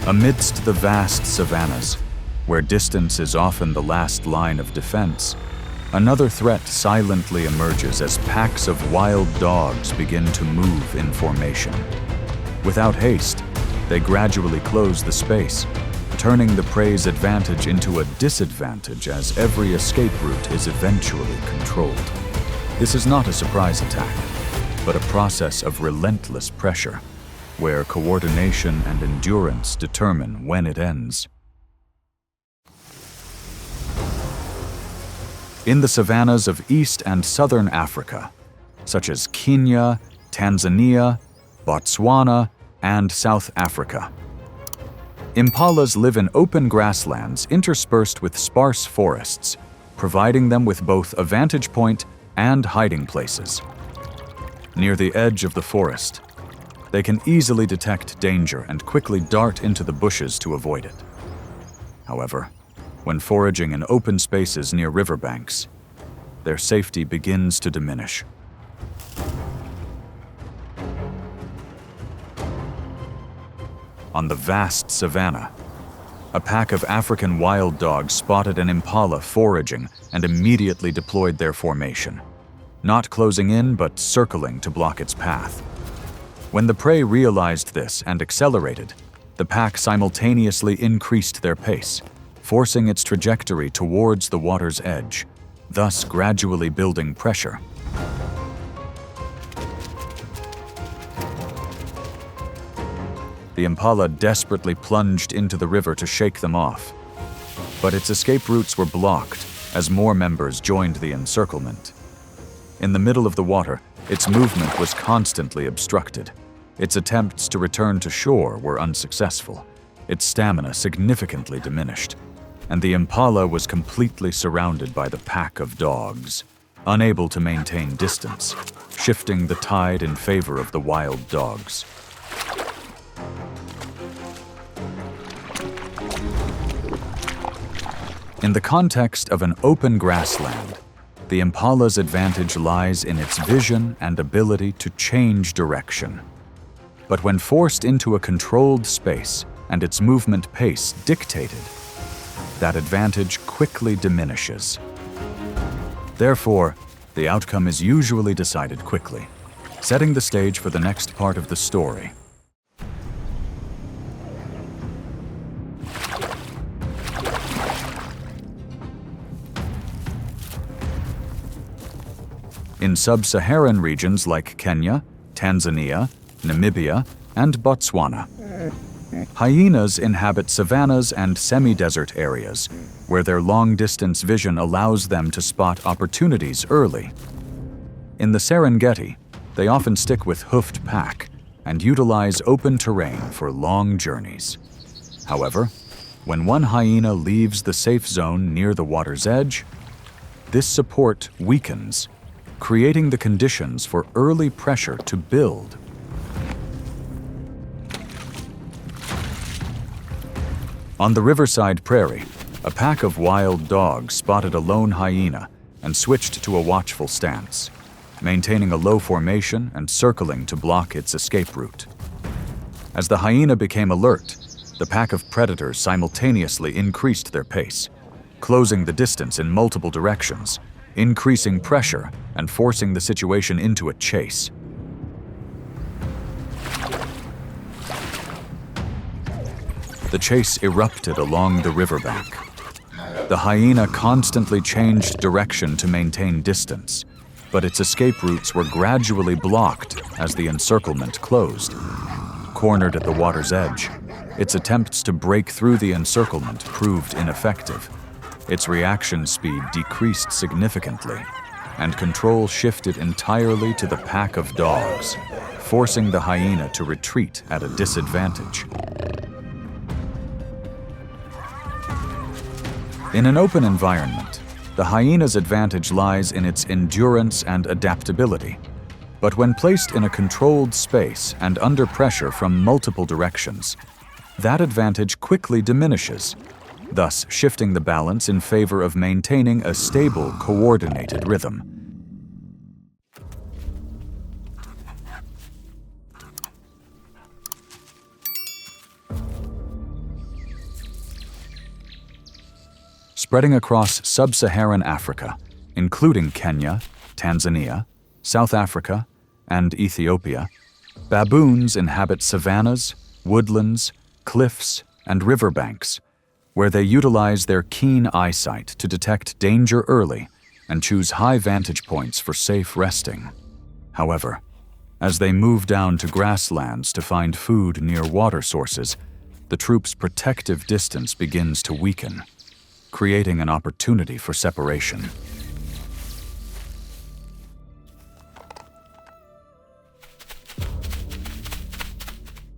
Amidst the vast savannas, where distance is often the last line of defense, another threat silently emerges as packs of wild dogs begin to move in formation. Without haste, they gradually close the space, turning the prey's advantage into a disadvantage as every escape route is eventually controlled. This is not a surprise attack, but a process of relentless pressure, where coordination and endurance determine when it ends. In the savannas of East and Southern Africa, such as Kenya, Tanzania, Botswana, and South Africa, impalas live in open grasslands interspersed with sparse forests, providing them with both a vantage point and hiding places. Near the edge of the forest, they can easily detect danger and quickly dart into the bushes to avoid it. However, when foraging in open spaces near riverbanks, their safety begins to diminish. On the vast savanna, a pack of African wild dogs spotted an impala foraging and immediately deployed their formation, not closing in but circling to block its path. When the prey realized this and accelerated, the pack simultaneously increased their pace, forcing its trajectory towards the water's edge, thus gradually building pressure. The impala desperately plunged into the river to shake them off, but its escape routes were blocked as more members joined the encirclement. In the middle of the water, its movement was constantly obstructed. Its attempts to return to shore were unsuccessful, its stamina significantly diminished, and the impala was completely surrounded by the pack of dogs, unable to maintain distance, shifting the tide in favor of the wild dogs. In the context of an open grassland, the impala's advantage lies in its vision and ability to change direction. But when forced into a controlled space and its movement pace dictated, that advantage quickly diminishes. Therefore, the outcome is usually decided quickly, setting the stage for the next part of the story. In sub-Saharan regions like Kenya, Tanzania, Namibia, and Botswana, hyenas inhabit savannas and semi-desert areas, where their long-distance vision allows them to spot opportunities early. In the Serengeti, they often stick with hoofed pack and utilize open terrain for long journeys. However, when one hyena leaves the safe zone near the water's edge, this support weakens, creating the conditions for early pressure to build. On the riverside prairie, a pack of wild dogs spotted a lone hyena and switched to a watchful stance, maintaining a low formation and circling to block its escape route. As the hyena became alert, the pack of predators simultaneously increased their pace, closing the distance in multiple directions, increasing pressure and forcing the situation into a chase. The chase erupted along the riverbank. The hyena constantly changed direction to maintain distance, but its escape routes were gradually blocked as the encirclement closed. Cornered at the water's edge, its attempts to break through the encirclement proved ineffective. Its reaction speed decreased significantly, and control shifted entirely to the pack of dogs, forcing the hyena to retreat at a disadvantage. In an open environment, the hyena's advantage lies in its endurance and adaptability. But when placed in a controlled space and under pressure from multiple directions, that advantage quickly diminishes, thus shifting the balance in favor of maintaining a stable, coordinated rhythm. Spreading across sub-Saharan Africa, including Kenya, Tanzania, South Africa, and Ethiopia, baboons inhabit savannas, woodlands, cliffs, and riverbanks, where they utilize their keen eyesight to detect danger early and choose high vantage points for safe resting. However, as they move down to grasslands to find food near water sources, the troop's protective distance begins to weaken, creating an opportunity for separation.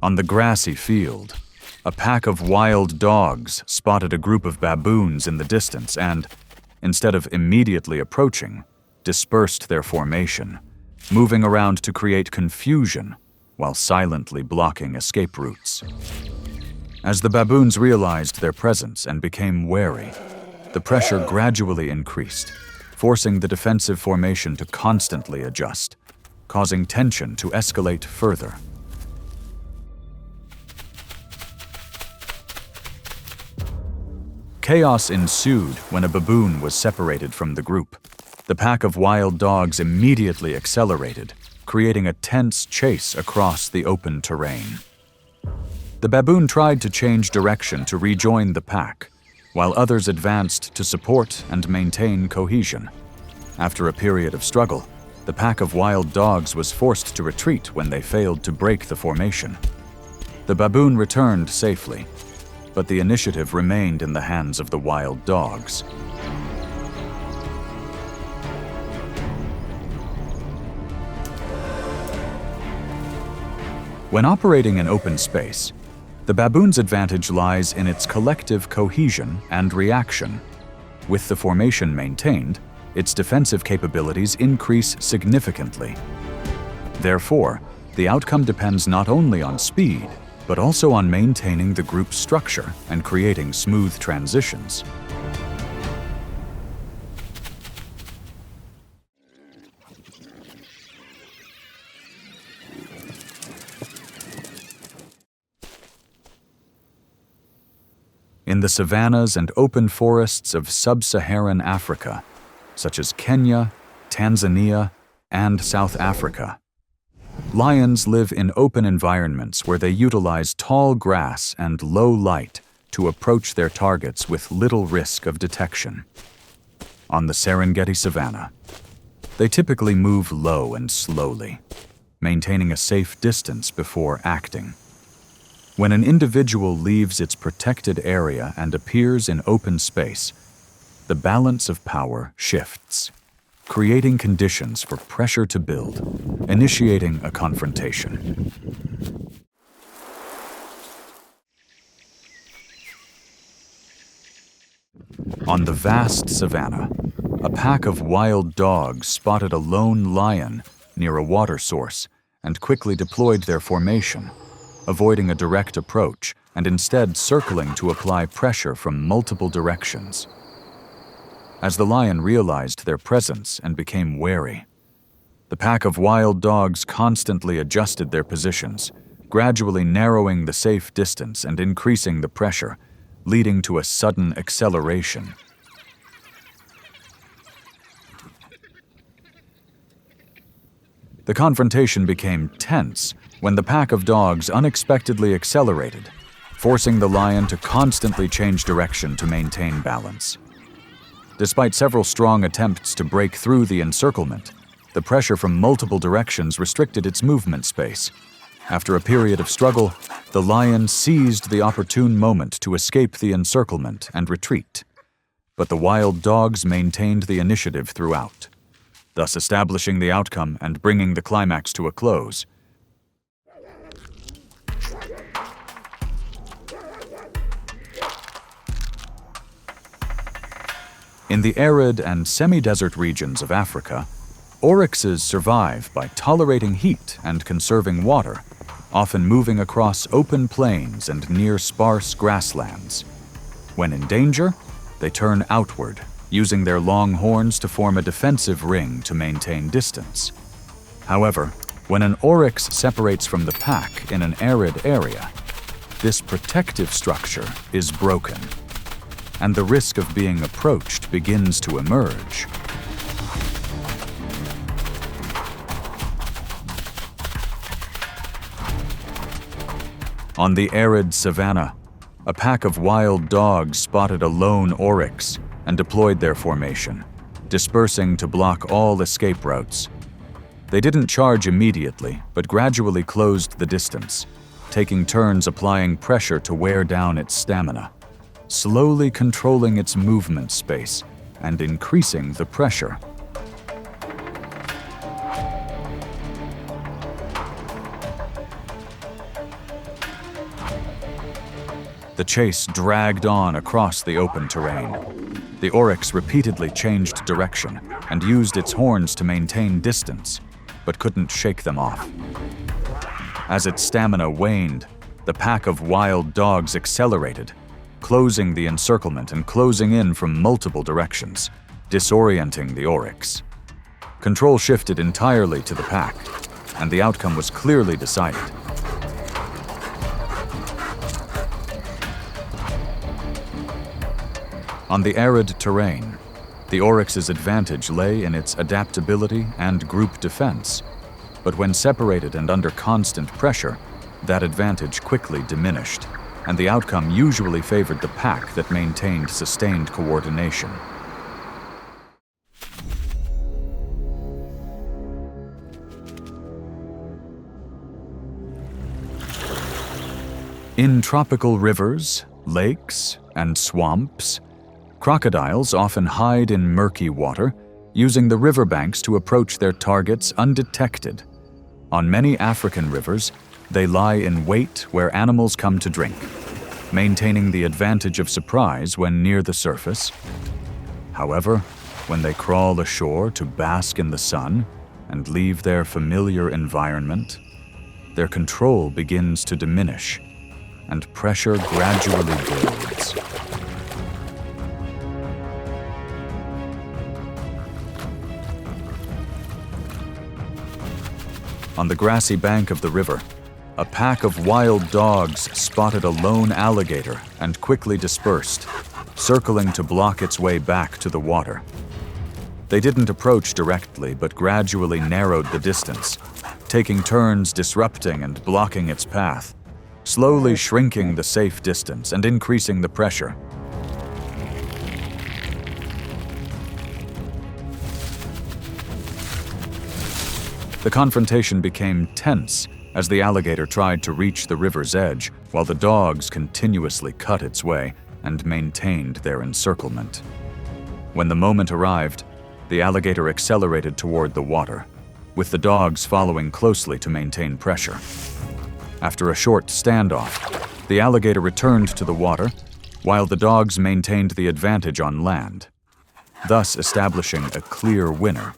On the grassy field, a pack of wild dogs spotted a group of baboons in the distance and, instead of immediately approaching, dispersed their formation, moving around to create confusion while silently blocking escape routes. As the baboons realized their presence and became wary, the pressure gradually increased, forcing the defensive formation to constantly adjust, causing tension to escalate further. Chaos ensued when a baboon was separated from the group. The pack of wild dogs immediately accelerated, creating a tense chase across the open terrain. The baboon tried to change direction to rejoin the pack, while others advanced to support and maintain cohesion. After a period of struggle, the pack of wild dogs was forced to retreat when they failed to break the formation. The baboon returned safely, but the initiative remained in the hands of the wild dogs. When operating in open space, the baboon's advantage lies in its collective cohesion and reaction. With the formation maintained, its defensive capabilities increase significantly. Therefore, the outcome depends not only on speed, but also on maintaining the group's structure and creating smooth transitions. In the savannas and open forests of sub-Saharan Africa, such as Kenya, Tanzania, and South Africa, lions live in open environments where they utilize tall grass and low light to approach their targets with little risk of detection. On the Serengeti savanna, they typically move low and slowly, maintaining a safe distance before acting. When an individual leaves its protected area and appears in open space, the balance of power shifts, creating conditions for pressure to build, initiating a confrontation. On the vast savanna, a pack of wild dogs spotted a lone lion near a water source and quickly deployed their formation, avoiding a direct approach and instead circling to apply pressure from multiple directions. As the lion realized their presence and became wary, the pack of wild dogs constantly adjusted their positions, gradually narrowing the safe distance and increasing the pressure, leading to a sudden acceleration. The confrontation became tense when the pack of dogs unexpectedly accelerated, forcing the lion to constantly change direction to maintain balance. Despite several strong attempts to break through the encirclement, the pressure from multiple directions restricted its movement space. After a period of struggle, the lion seized the opportune moment to escape the encirclement and retreat. But the wild dogs maintained the initiative throughout, thus establishing the outcome and bringing the climax to a close. In the arid and semi-desert regions of Africa, oryxes survive by tolerating heat and conserving water, often moving across open plains and near sparse grasslands. When in danger, they turn outward, using their long horns to form a defensive ring to maintain distance. However, when an oryx separates from the pack in an arid area, this protective structure is broken. and the risk of being approached begins to emerge. On the arid savanna, a pack of wild dogs spotted a lone oryx and deployed their formation, dispersing to block all escape routes. They didn't charge immediately, but gradually closed the distance, taking turns applying pressure to wear down its stamina, slowly controlling its movement space and increasing the pressure. The chase dragged on across the open terrain. The oryx repeatedly changed direction and used its horns to maintain distance, but couldn't shake them off. As its stamina waned, the pack of wild dogs accelerated, closing the encirclement and closing in from multiple directions, disorienting the oryx. Control shifted entirely to the pack, and the outcome was clearly decided. On the arid terrain, the oryx's advantage lay in its adaptability and group defense, but when separated and under constant pressure, that advantage quickly diminished, and the outcome usually favored the pack that maintained sustained coordination. In tropical rivers, lakes, and swamps, crocodiles often hide in murky water, using the riverbanks to approach their targets undetected. On many African rivers, they lie in wait where animals come to drink, maintaining the advantage of surprise when near the surface. However, when they crawl ashore to bask in the sun and leave their familiar environment, their control begins to diminish, and pressure gradually builds. On the grassy bank of the river, a pack of wild dogs spotted a lone alligator and quickly dispersed, circling to block its way back to the water. They didn't approach directly, but gradually narrowed the distance, taking turns disrupting and blocking its path, slowly shrinking the safe distance and increasing the pressure. The confrontation became tense as the alligator tried to reach the river's edge while the dogs continuously cut its way and maintained their encirclement. When the moment arrived, the alligator accelerated toward the water, with the dogs following closely to maintain pressure. After a short standoff, the alligator returned to the water, while the dogs maintained the advantage on land, thus establishing a clear winner.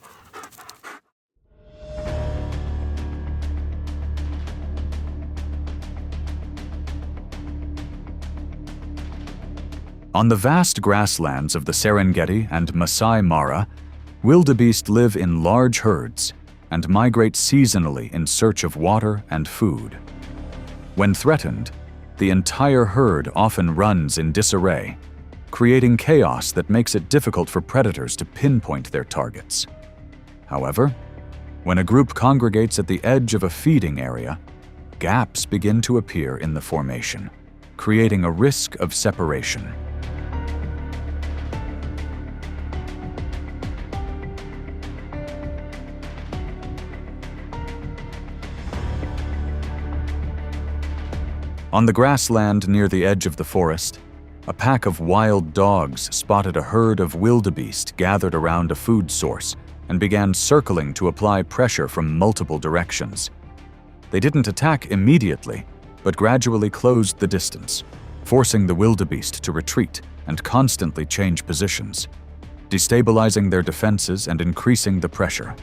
On the vast grasslands of the Serengeti and Masai Mara, wildebeest live in large herds and migrate seasonally in search of water and food. When threatened, the entire herd often runs in disarray, creating chaos that makes it difficult for predators to pinpoint their targets. However, when a group congregates at the edge of a feeding area, gaps begin to appear in the formation, creating a risk of separation. On the grassland near the edge of the forest, a pack of wild dogs spotted a herd of wildebeest gathered around a food source and began circling to apply pressure from multiple directions. They didn't attack immediately, but gradually closed the distance, forcing the wildebeest to retreat and constantly change positions, destabilizing their defenses and increasing the pressure.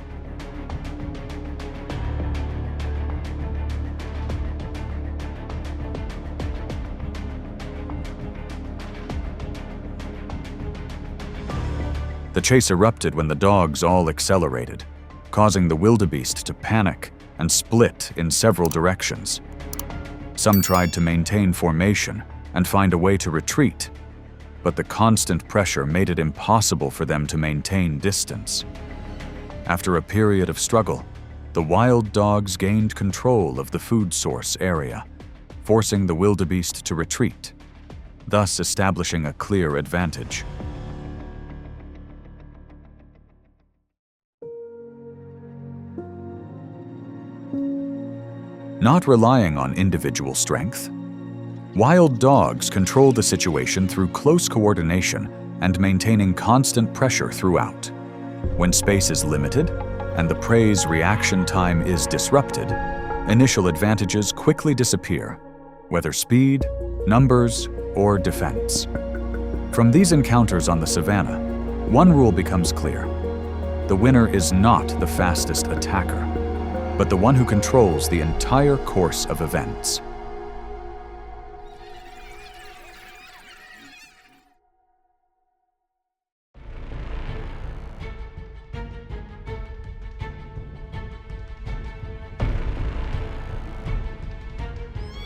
The chase erupted when the dogs all accelerated, causing the wildebeest to panic and split in several directions. Some tried to maintain formation and find a way to retreat, but the constant pressure made it impossible for them to maintain distance. After a period of struggle, the wild dogs gained control of the food source area, forcing the wildebeest to retreat, thus establishing a clear advantage. Not relying on individual strength, wild dogs control the situation through close coordination and maintaining constant pressure throughout. When space is limited and the prey's reaction time is disrupted, initial advantages quickly disappear, whether speed, numbers, or defense. From these encounters on the savannah, one rule becomes clear. The winner is not the fastest attacker, but the one who controls the entire course of events.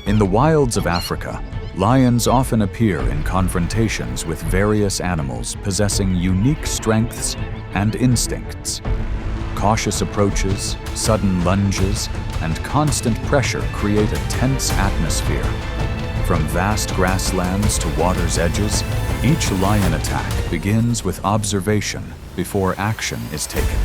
In the wilds of Africa, lions often appear in confrontations with various animals possessing unique strengths and instincts. Cautious approaches, sudden lunges, and constant pressure create a tense atmosphere. From vast grasslands to water's edges, each lion attack begins with observation before action is taken.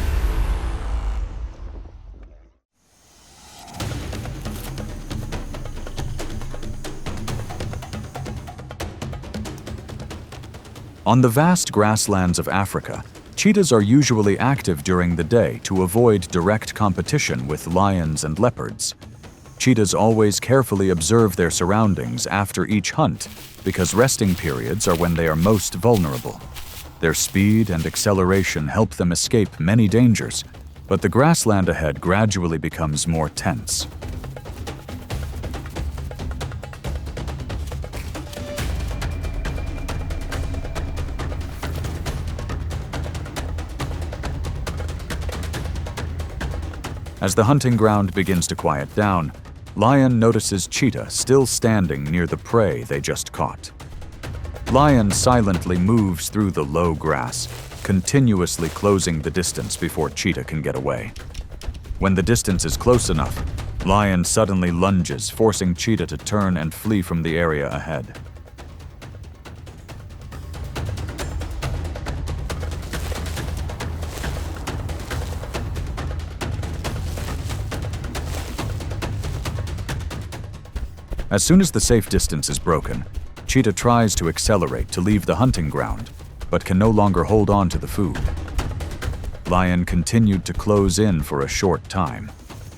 On the vast grasslands of Africa, cheetahs are usually active during the day to avoid direct competition with lions and leopards. Cheetahs always carefully observe their surroundings after each hunt because resting periods are when they are most vulnerable. Their speed and acceleration help them escape many dangers, but the grassland ahead gradually becomes more tense. As the hunting ground begins to quiet down, Lion notices cheetah still standing near the prey they just caught. Lion silently moves through the low grass, continuously closing the distance before cheetah can get away. When the distance is close enough, Lion suddenly lunges, forcing cheetah to turn and flee from the area ahead. As soon as the safe distance is broken, cheetah tries to accelerate to leave the hunting ground, but can no longer hold on to the food. Lion continued to close in for a short time,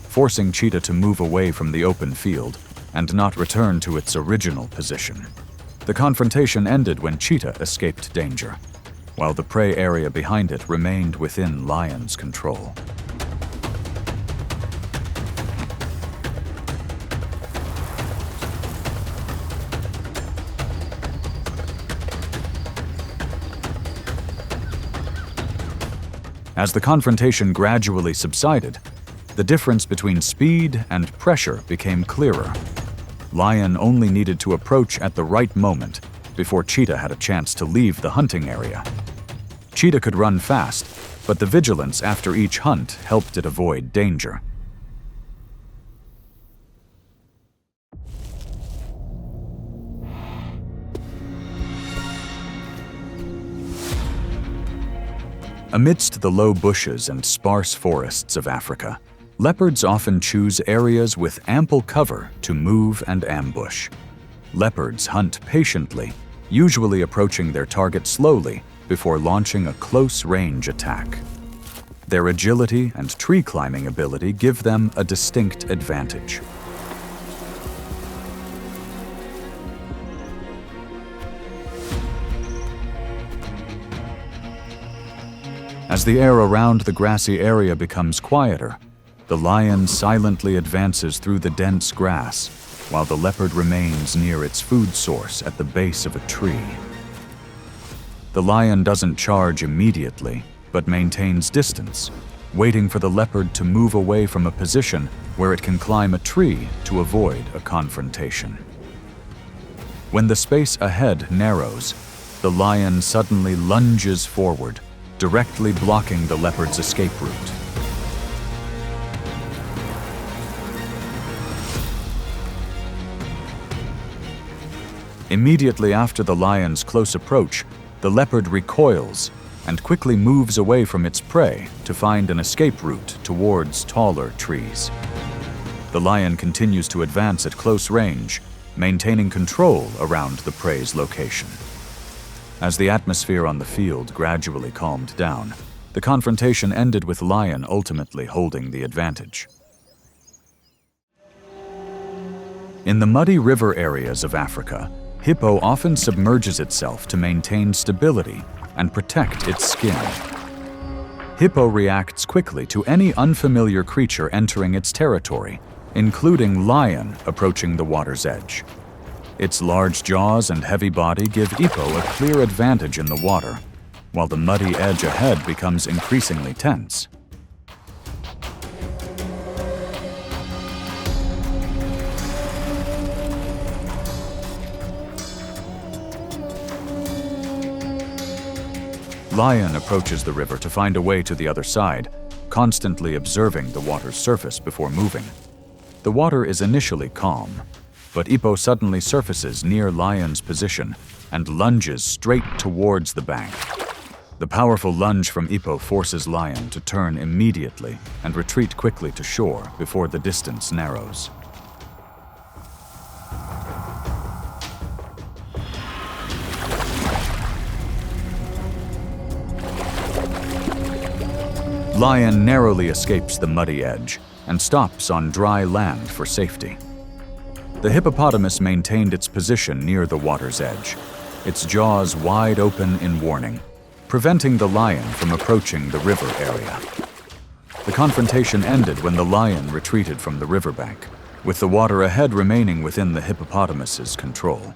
forcing cheetah to move away from the open field and not return to its original position. The confrontation ended when cheetah escaped danger, while the prey area behind it remained within Lion's control. As the confrontation gradually subsided, the difference between speed and pressure became clearer. Lion only needed to approach at the right moment before cheetah had a chance to leave the hunting area. Cheetah could run fast, but the vigilance after each hunt helped it avoid danger. Amidst the low bushes and sparse forests of Africa, leopards often choose areas with ample cover to move and ambush. Leopards hunt patiently, usually approaching their target slowly before launching a close-range attack. Their agility and tree climbing ability give them a distinct advantage. As the air around the grassy area becomes quieter, the lion silently advances through the dense grass, while the leopard remains near its food source at the base of a tree. The lion doesn't charge immediately, but maintains distance, waiting for the leopard to move away from a position where it can climb a tree to avoid a confrontation. When the space ahead narrows, the lion suddenly lunges forward, directly blocking the leopard's escape route. Immediately after the lion's close approach, the leopard recoils and quickly moves away from its prey to find an escape route towards taller trees. The lion continues to advance at close range, maintaining control around the prey's location. As the atmosphere on the field gradually calmed down, the confrontation ended with lion ultimately holding the advantage. In the muddy river areas of Africa, hippo often submerges itself to maintain stability and protect its skin. Hippo reacts quickly to any unfamiliar creature entering its territory, including lion approaching the water's edge. Its large jaws and heavy body give Hippo a clear advantage in the water, while the muddy edge ahead becomes increasingly tense. Lion approaches the river to find a way to the other side, constantly observing the water's surface before moving. The water is initially calm, but Hippo suddenly surfaces near Lion's position and lunges straight towards the bank. The powerful lunge from Hippo forces Lion to turn immediately and retreat quickly to shore before the distance narrows. Lion narrowly escapes the muddy edge and stops on dry land for safety. The hippopotamus maintained its position near the water's edge, its jaws wide open in warning, preventing the lion from approaching the river area. The confrontation ended when the lion retreated from the riverbank, with the water ahead remaining within the hippopotamus's control.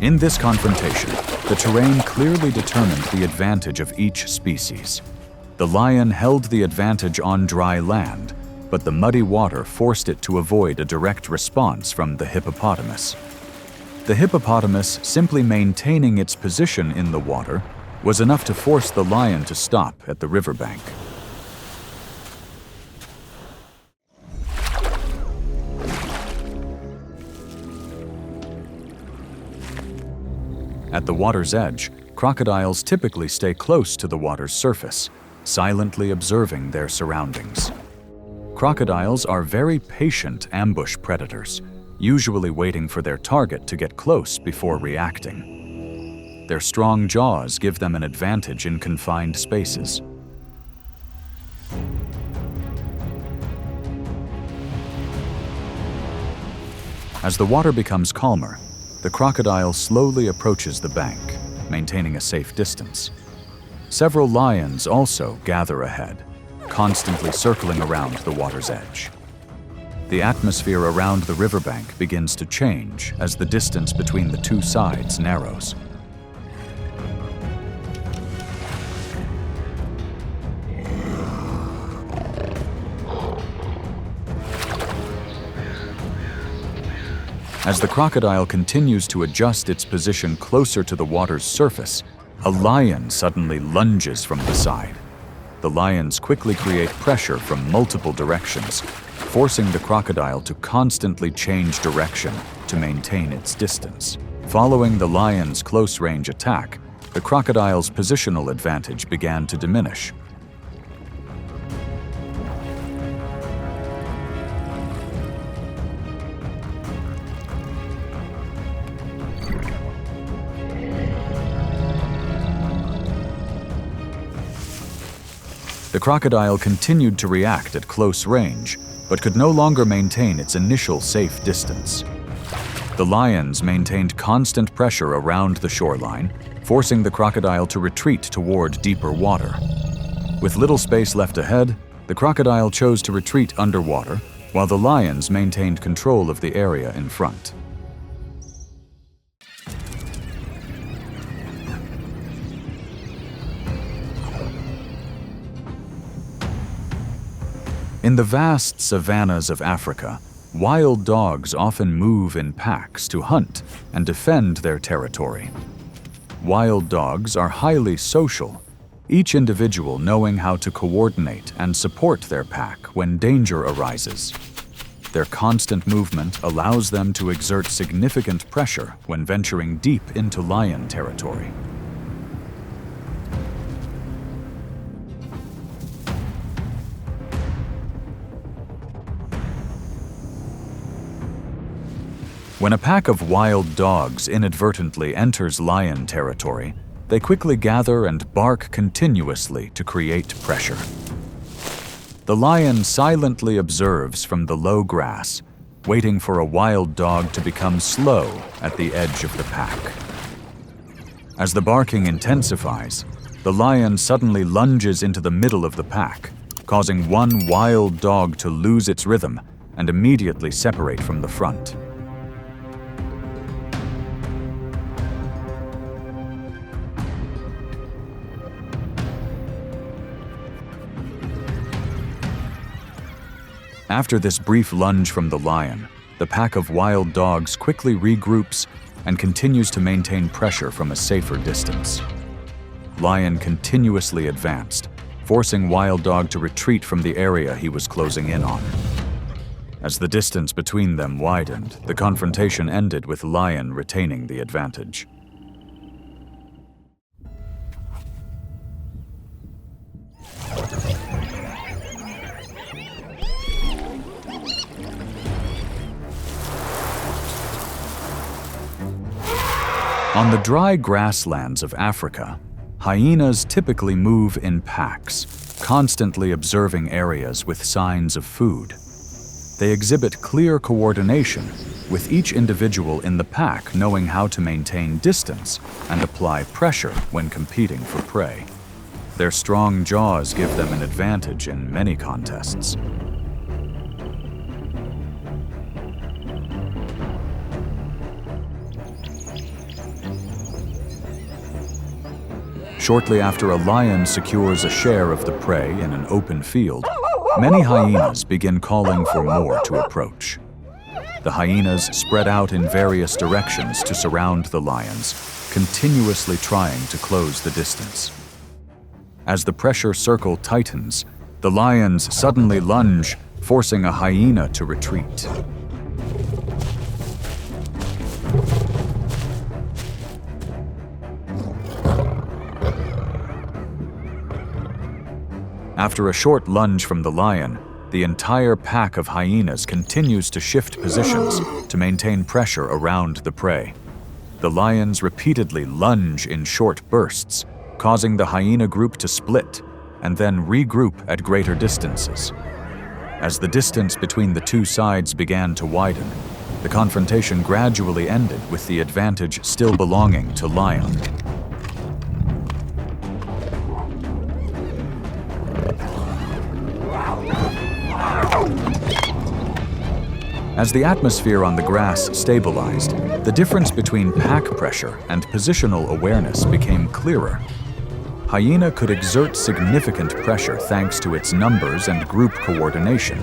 In this confrontation, the terrain clearly determined the advantage of each species. The lion held the advantage on dry land, but the muddy water forced it to avoid a direct response from the hippopotamus. The hippopotamus simply maintaining its position in the water was enough to force the lion to stop at the riverbank. At the water's edge, crocodiles typically stay close to the water's surface, silently observing their surroundings. Crocodiles are very patient ambush predators, usually waiting for their target to get close before reacting. Their strong jaws give them an advantage in confined spaces. As the water becomes calmer, the crocodile slowly approaches the bank, maintaining a safe distance. Several lions also gather ahead, constantly circling around the water's edge. The atmosphere around the riverbank begins to change as the distance between the two sides narrows. As the crocodile continues to adjust its position closer to the water's surface, a lion suddenly lunges from the side. The lions quickly create pressure from multiple directions, forcing the crocodile to constantly change direction to maintain its distance. Following the lion's close-range attack, the crocodile's positional advantage began to diminish. The crocodile continued to react at close range, but could no longer maintain its initial safe distance. The lions maintained constant pressure around the shoreline, forcing the crocodile to retreat toward deeper water. With little space left ahead, the crocodile chose to retreat underwater, while the lions maintained control of the area in front. In the vast savannas of Africa, wild dogs often move in packs to hunt and defend their territory. Wild dogs are highly social, each individual knowing how to coordinate and support their pack when danger arises. Their constant movement allows them to exert significant pressure when venturing deep into lion territory. When a pack of wild dogs inadvertently enters lion territory, they quickly gather and bark continuously to create pressure. The lion silently observes from the low grass, waiting for a wild dog to become slow at the edge of the pack. As the barking intensifies, the lion suddenly lunges into the middle of the pack, causing one wild dog to lose its rhythm and immediately separate from the front. After this brief lunge from the lion, the pack of wild dogs quickly regroups and continues to maintain pressure from a safer distance. Lion continuously advanced, forcing wild dog to retreat from the area he was closing in on. As the distance between them widened, the confrontation ended with lion retaining the advantage. On the dry grasslands of Africa, hyenas typically move in packs, constantly observing areas with signs of food. They exhibit clear coordination, with each individual in the pack knowing how to maintain distance and apply pressure when competing for prey. Their strong jaws give them an advantage in many contests. Shortly after a lion secures a share of the prey in an open field, many hyenas begin calling for more to approach. The hyenas spread out in various directions to surround the lions, continuously trying to close the distance. As the pressure circle tightens, the lions suddenly lunge, forcing a hyena to retreat. After a short lunge from the lion, the entire pack of hyenas continues to shift positions to maintain pressure around the prey. The lions repeatedly lunge in short bursts, causing the hyena group to split and then regroup at greater distances. As the distance between the two sides began to widen, the confrontation gradually ended with the advantage still belonging to lion. As the atmosphere on the grass stabilized, the difference between pack pressure and positional awareness became clearer. Hyena could exert significant pressure thanks to its numbers and group coordination.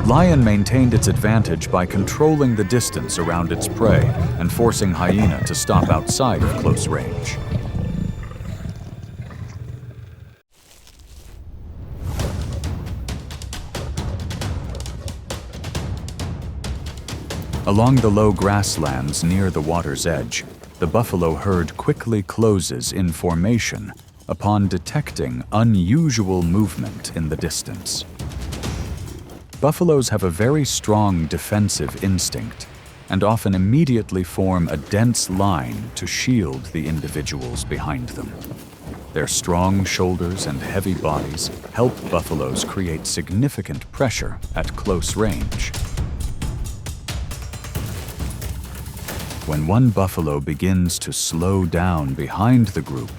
Lion maintained its advantage by controlling the distance around its prey and forcing hyena to stop outside of close range. Along the low grasslands near the water's edge, the buffalo herd quickly closes in formation upon detecting unusual movement in the distance. Buffaloes have a very strong defensive instinct and often immediately form a dense line to shield the individuals behind them. Their strong shoulders and heavy bodies help buffaloes create significant pressure at close range. When one buffalo begins to slow down behind the group,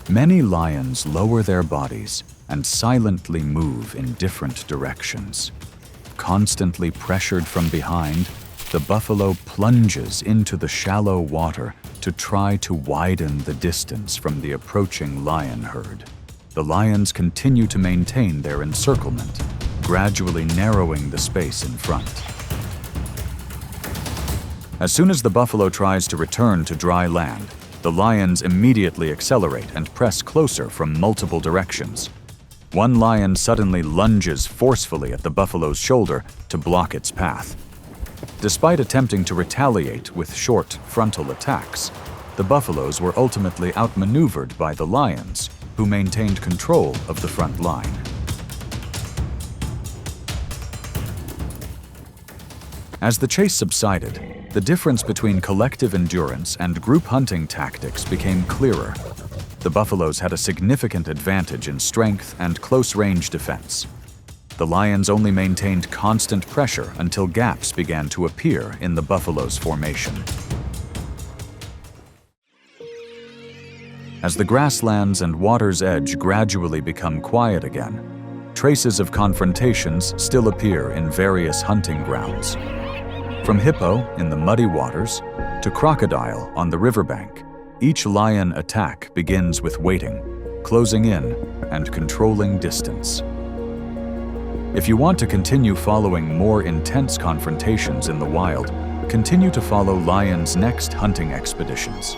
many lions lower their bodies and silently move in different directions. Constantly pressured from behind, the buffalo plunges into the shallow water to try to widen the distance from the approaching lion herd. The lions continue to maintain their encirclement, gradually narrowing the space in front. As soon as the buffalo tries to return to dry land, the lions immediately accelerate and press closer from multiple directions. One lion suddenly lunges forcefully at the buffalo's shoulder to block its path. Despite attempting to retaliate with short frontal attacks, the buffaloes were ultimately outmaneuvered by the lions, who maintained control of the front line. As the chase subsided, the difference between collective endurance and group hunting tactics became clearer. The buffaloes had a significant advantage in strength and close-range defense. The lions only maintained constant pressure until gaps began to appear in the buffalo's formation. As the grasslands and water's edge gradually become quiet again, traces of confrontations still appear in various hunting grounds. From Hippo in the muddy waters to Crocodile on the riverbank, each lion attack begins with waiting, closing in, and controlling distance. If you want to continue following more intense confrontations in the wild, continue to follow Lion's next hunting expeditions.